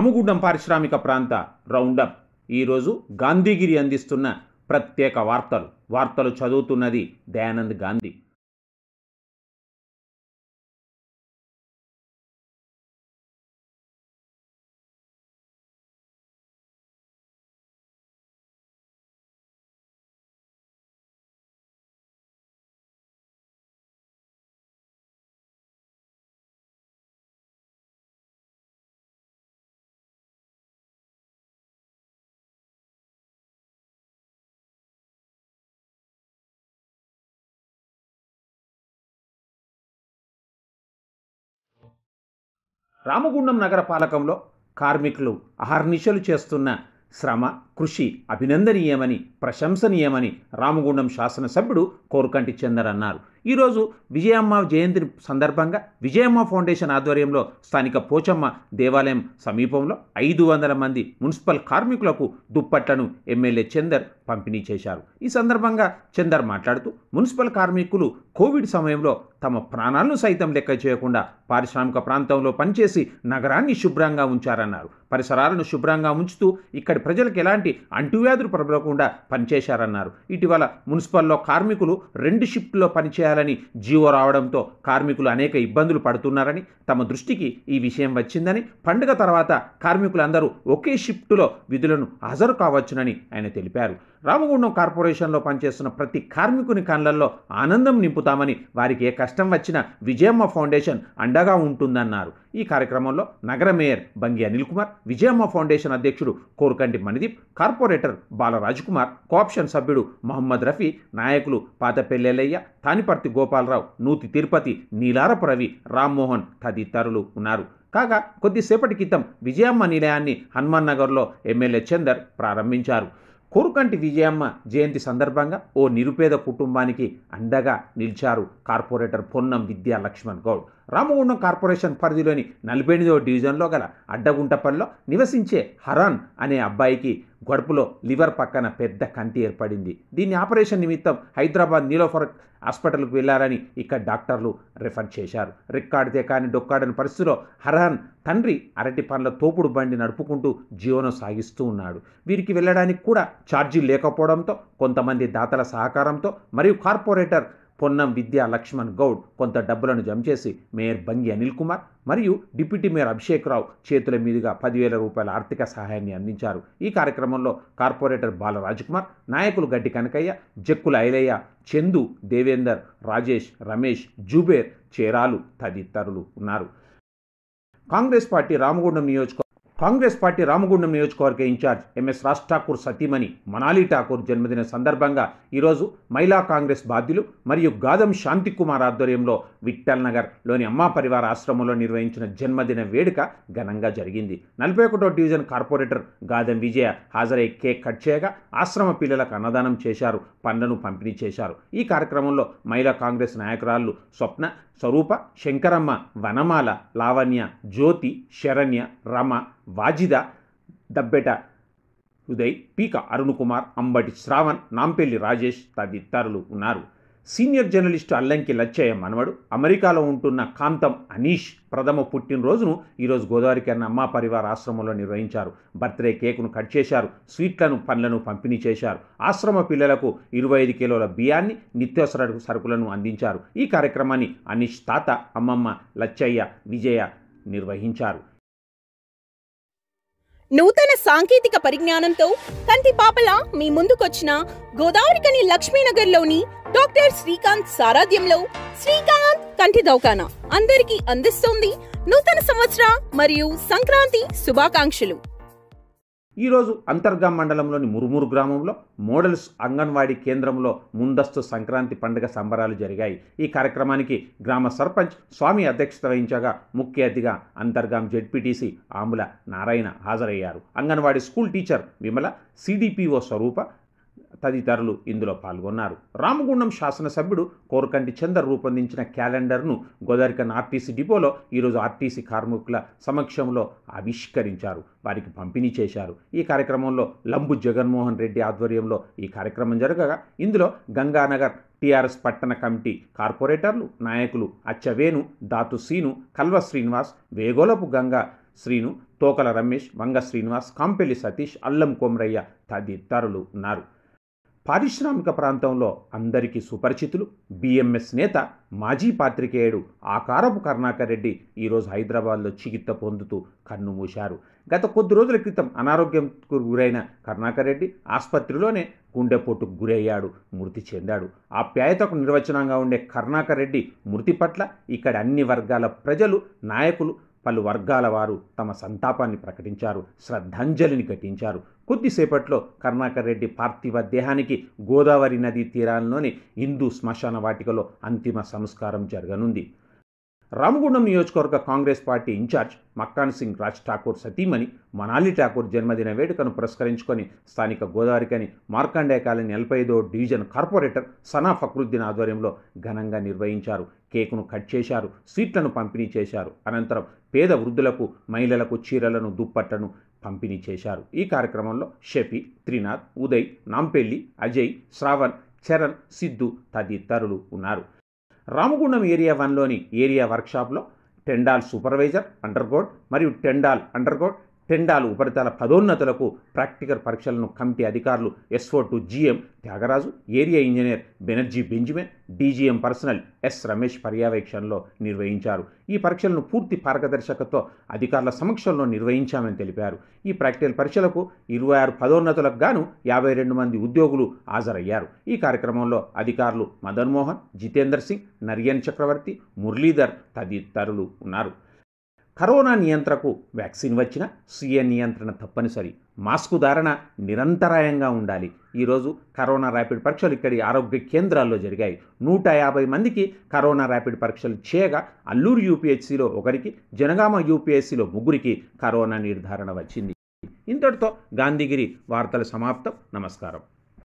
రామగుండం పారిశ్రామిక ప్రాంత రౌండప్. ఈరోజు గాంధీగిరి అందిస్తున్న ప్రత్యేక వార్తలు చదువుతున్నది దయానంద్ గాంధీ. రామగుండం నగర పాలకంలో కార్మికులు అహర్నిశలు చేస్తున్న శ్రమ, కృషి అభినందనీయమని, ప్రశంసనీయమని రామగుండం శాసనసభ్యుడు కోరుకంటి చందర్ అన్నారు. ఈరోజు విజయమ్మ జయంతి సందర్భంగా విజయమ్మ ఫౌండేషన్ ఆధ్వర్యంలో స్థానిక పోచమ్మ దేవాలయం సమీపంలో 500 మంది మున్సిపల్ కార్మికులకు దుప్పట్లను ఎమ్మెల్యే చందర్ పంపిణీ చేశారు. ఈ సందర్భంగా చందర్ మాట్లాడుతూ మున్సిపల్ కార్మికులు కోవిడ్ సమయంలో తమ ప్రాణాలను సైతం లెక్క చేయకుండా పారిశ్రామిక ప్రాంతంలో పనిచేసి నగరాన్ని శుభ్రంగా ఉంచారన్నారు. పరిసరాలను శుభ్రంగా ఉంచుతూ ఇక్కడి ప్రజలకు ఎలాంటి అంటువ్యాధులు ప్రబలకుండా పనిచేశారన్నారు. ఇటీవల మున్సిపల్లో కార్మికులు 2 షిఫ్ట్లో పనిచేయాలని జీవో రావడంతో కార్మికులు అనేక ఇబ్బందులు పడుతున్నారని, తమ దృష్టికి ఈ విషయం వచ్చిందని, పండుగ తర్వాత కార్మికులందరూ ఒకే షిఫ్టులో విధులను హాజరు కావచ్చునని ఆయన తెలిపారు. రామగుండం కార్పొరేషన్లో పనిచేస్తున్న ప్రతి కార్మికుని కళ్ళల్లో ఆనందం నింపుతామని, వారికి ఏ కష్టం వచ్చినా విజయమ్మ ఫౌండేషన్ అండగా ఉంటుందన్నారు. ఈ కార్యక్రమంలో నగర మేయర్ బంగి అనిల్ కుమార్, విజయమ్మ ఫౌండేషన్ అధ్యక్షుడు కోరుకంటి మణిదీప్, కార్పొరేటర్ బాలరాజ్కుమార్, కోఆప్షన్ సభ్యుడు మహమ్మద్ రఫీ, నాయకులు పాతపెల్లెల్లయ్య, తానిపర్తి గోపాలరావు, నూతి తిరుపతి, నీలారపు రవి, రామ్మోహన్ తదితరులు ఉన్నారు. కాగా కొద్దిసేపటి క్రితం విజయమ్మ నిలయాన్ని హనుమాన్ నగర్లో ఎమ్మెల్యే చందర్ ప్రారంభించారు. కోరుకంటి విజయమ్మ జయంతి సందర్భంగా ఓ నిరుపేద కుటుంబానికి అండగా నిలిచారు కార్పొరేటర్ పొన్నం విద్యా లక్ష్మణ్ గౌడ్. రామగుండం కార్పొరేషన్ పరిధిలోని 48వ డివిజన్లో గల అడ్డగుంటపల్లిలో నివసించే హరాన్ అనే అబ్బాయికి గడుపులో లివర్ పక్కన పెద్ద కంటి ఏర్పడింది. దీన్ని ఆపరేషన్ నిమిత్తం హైదరాబాద్ నీలోఫర్ హాస్పిటల్కు వెళ్లారని ఇక్కడ డాక్టర్లు రెఫర్ చేశారు. రిక్కాడితే కానీ డొక్కాడని పరిస్థితిలో హరాన్ తండ్రి అరటి పండ్ల తోపుడు బండి నడుపుకుంటూ జీవనం సాగిస్తూ ఉన్నాడు. వీరికి వెళ్ళడానికి కూడా ఛార్జీలు లేకపోవడంతో కొంతమంది దాతల సహకారంతో మరియు కార్పొరేటర్ పొన్నం విద్యా లక్ష్మణ్ గౌడ్ కొంత డబ్బులను జమ చేసి మేయర్ బంగి అనిల్ కుమార్ మరియు డిప్యూటీ మేయర్ అభిషేక్ రావు చేతుల మీదుగా 10,000 రూపాయల ఆర్థిక సహాయాన్ని అందించారు. ఈ కార్యక్రమంలో కార్పొరేటర్ బాలరాజ్కుమార్, నాయకులు గడ్డి కనకయ్య, జక్కుల ఐలయ్య, చందు, దేవేందర్, రాజేష్, రమేష్, జుబేర్, చేరాలు తదితరులు ఉన్నారు. కాంగ్రెస్ పార్టీ రామగుండం నియోజకవర్గ ఇన్ఛార్జ్ ఎంఎస్ రాజ్ ఠాకూర్ సతీమణి మనాలి ఠాకూర్ జన్మదిన సందర్భంగా ఈరోజు మహిళా కాంగ్రెస్ బాధ్యులు మరియు గాదం శాంతికుమార్ ఆధ్వర్యంలో విఠల్ నగర్లోని అమ్మా పరివార ఆశ్రమంలో నిర్వహించిన జన్మదిన వేడుక ఘనంగా జరిగింది. 41వ డివిజన్ కార్పొరేటర్ గాదం విజయ హాజరై కేక్ కట్ చేయగా ఆశ్రమ పిల్లలకు అన్నదానం చేశారు, పండ్లను పంపిణీ చేశారు. ఈ కార్యక్రమంలో మహిళా కాంగ్రెస్ నాయకురాళ్లు స్వప్న, స్వరూప, శంకరమ్మ, వనమాల, లావణ్య, జ్యోతి, శరణ్య, రమ, వాజిద, దబ్బెట ఉదయ్, పీక అరుణ్ కుమార్, అంబటి శ్రావణ్, నాంపెల్లి రాజేష్ తదితరులు ఉన్నారు. సీనియర్ జర్నలిస్టు అల్లంకి లచ్చయ్య మనవడు అమెరికాలో ఉంటున్న కాంతం అనీష్ ప్రథమ పుట్టినరోజును ఈరోజు గోదావరికరణ అమ్మా పరివార ఆశ్రమంలో నిర్వహించారు. బర్త్డే కేకును కట్ చేశారు, స్వీట్లను, పండ్లను పంపిణీ చేశారు. ఆశ్రమ పిల్లలకు 25 కిలోల బియ్యాన్ని, నిత్యావసర సరుకులను అందించారు. ఈ కార్యక్రమాన్ని అనీష్ తాత, అమ్మమ్మ లచ్చయ్య, విజయ నిర్వహించారు. నూతన సాంకేతిక పరిజ్ఞానంతో కంటి పాపల మీ ముందుకొచ్చిన గోదావరికని లక్ష్మీనగర్లోని డాక్టర్ శ్రీకాంత్ సారథ్యంలో శ్రీకాంత్ కంటి దవాఖానా అందరికీ అందిస్తోంది నూతన సంవత్సర మరియు సంక్రాంతి శుభాకాంక్షలు. ఈరోజు అంతర్గాం మండలంలోని మురుమూరు గ్రామంలో మోడల్స్ అంగన్వాడీ కేంద్రంలో ముందస్తు సంక్రాంతి పండుగ సంబరాలు జరిగాయి. ఈ కార్యక్రమానికి గ్రామ సర్పంచ్ స్వామి అధ్యక్షత వహించగా ముఖ్య అతిథిగా అంతర్గాం జెడ్పీటీసీ ఆముల నారాయణ హాజరయ్యారు. Anganwadi school teacher Vimala, CDPO Swarupa తదితరులు ఇందులో పాల్గొన్నారు. రామగుండం శాసనసభ్యుడు కోరుకంటి చందర్ రూపొందించిన క్యాలెండర్ను గోదావరికన్ ఆర్టీసీ డిపోలో ఈరోజు ఆర్టీసీ కార్మికుల సమక్షంలో ఆవిష్కరించారు, వారికి పంపిణీ చేశారు. ఈ కార్యక్రమంలో లంబు జగన్మోహన్ రెడ్డి ఆధ్వర్యంలో ఈ కార్యక్రమం జరగగా ఇందులో గంగానగర్ టీఆర్ఎస్ పట్టణ కమిటీ కార్పొరేటర్లు, నాయకులు అచ్చవేణు, దాతు సీను, కల్వ శ్రీనివాస్, వేగోలపు గంగా, శ్రీను, తోకల రమేష్, వంగ శ్రీనివాస్, కాంపెల్లి సతీష్, అల్లం కొమరయ్య తదితరులు ఉన్నారు. పారిశ్రామిక ప్రాంతంలో అందరికీ సుపరిచితులు బిఎంఎస్ నేత, మాజీ పాత్రికేయుడు ఆకారపు కరుణాకర్ రెడ్డి ఈరోజు హైదరాబాద్లో చికిత్స పొందుతూ కన్నుమూశారు. గత కొద్ది రోజుల క్రితం అనారోగ్యంకు గురైన కరుణాకర్ రెడ్డి ఆసుపత్రిలోనే గుండెపోటుకు గురయ్యాడు, మృతి చెందాడు. ఆప్యాయతకు నిర్వచనంగా ఉండే కరుణాకర్ రెడ్డి మృతి పట్ల ఇక్కడ అన్ని వర్గాల ప్రజలు, నాయకులు, పలు వర్గాల వారు తమ సంతాపాన్ని ప్రకటించారు, శ్రద్ధాంజలిని ఘటించారు. కొద్దిసేపట్లో కరుణాకర్ రెడ్డి పార్థివ దేహానికి గోదావరి నదీ తీరాల్లోని హిందూ శ్మశాన వాటికలో అంతిమ సంస్కారం జరగనుంది. రామగుండం నియోజకవర్గ కాంగ్రెస్ పార్టీ ఇన్ఛార్జ్ మక్కాన్ సింగ్ రాజ్ ఠాకూర్ సతీమణి మనాలి ఠాకూర్ జన్మదిన వేడుకను పురస్కరించుకొని స్థానిక గోదావరికని మార్కండే కాలనీ 45వ డివిజన్ కార్పొరేటర్ సనా ఫక్రుద్దీన్ ఆధ్వర్యంలో ఘనంగా నిర్వహించారు. కేకును కట్ చేశారు, స్వీట్లను పంపిణీ చేశారు. అనంతరం పేద వృద్ధులకు, మహిళలకు చీరలను, దుప్పట్లను పంపిణీ చేశారు. ఈ కార్యక్రమంలో షఫీ, త్రినాథ్, ఉదయ్, నాంపెల్లి, అజయ్, శ్రావణ్, చరణ్, సిద్ధు తదితరులు ఉన్నారు. రామగుండం ఏరియా 1లోని ఏరియా వర్క్షాప్లో టెండాల్ సూపర్వైజర్ అండర్గ్రౌండ్ మరియు టెండాల్ అండర్గ్రౌండ్, టెండాల్ ఉపరితల పదోన్నతులకు ప్రాక్టికల్ పరీక్షలను కమిటీ అధికారులు SO2 GM Tyagaraju, area engineer Banerjee Benjamin, DGM personnel S Ramesh పర్యవేక్షణలో నిర్వహించారు. ఈ పరీక్షలను పూర్తి పారదర్శకతతో అధికారుల సమక్షంలో నిర్వహించామని తెలిపారు. ఈ ప్రాక్టికల్ పరీక్షలకు 26 పదోన్నతులకు గాను 52 మంది ఉద్యోగులు హాజరయ్యారు. ఈ కార్యక్రమంలో అధికారులు మదన్ మోహన్, జితేందర్ సింగ్, నరియన్ చక్రవర్తి, మురళీధర్ తదితరులు ఉన్నారు. కరోనా నియంత్రణకు వ్యాక్సిన్ వచ్చినా స్వీయ నియంత్రణ తప్పనిసరి. మాస్కు ధారణ నిరంతరాయంగా ఉండాలి. ఈరోజు కరోనా ర్యాపిడ్ పరీక్షలు ఇక్కడి ఆరోగ్య కేంద్రాల్లో జరిగాయి. 150 మందికి కరోనా ర్యాపిడ్ పరీక్షలు చేయగా అల్లూరు UPHCలో 1కి, జనగామ UPSCలో 3కి కరోనా నిర్ధారణ వచ్చింది. ఇంతటితో గాంధీగిరి వార్తలు సమాప్తం. నమస్కారం.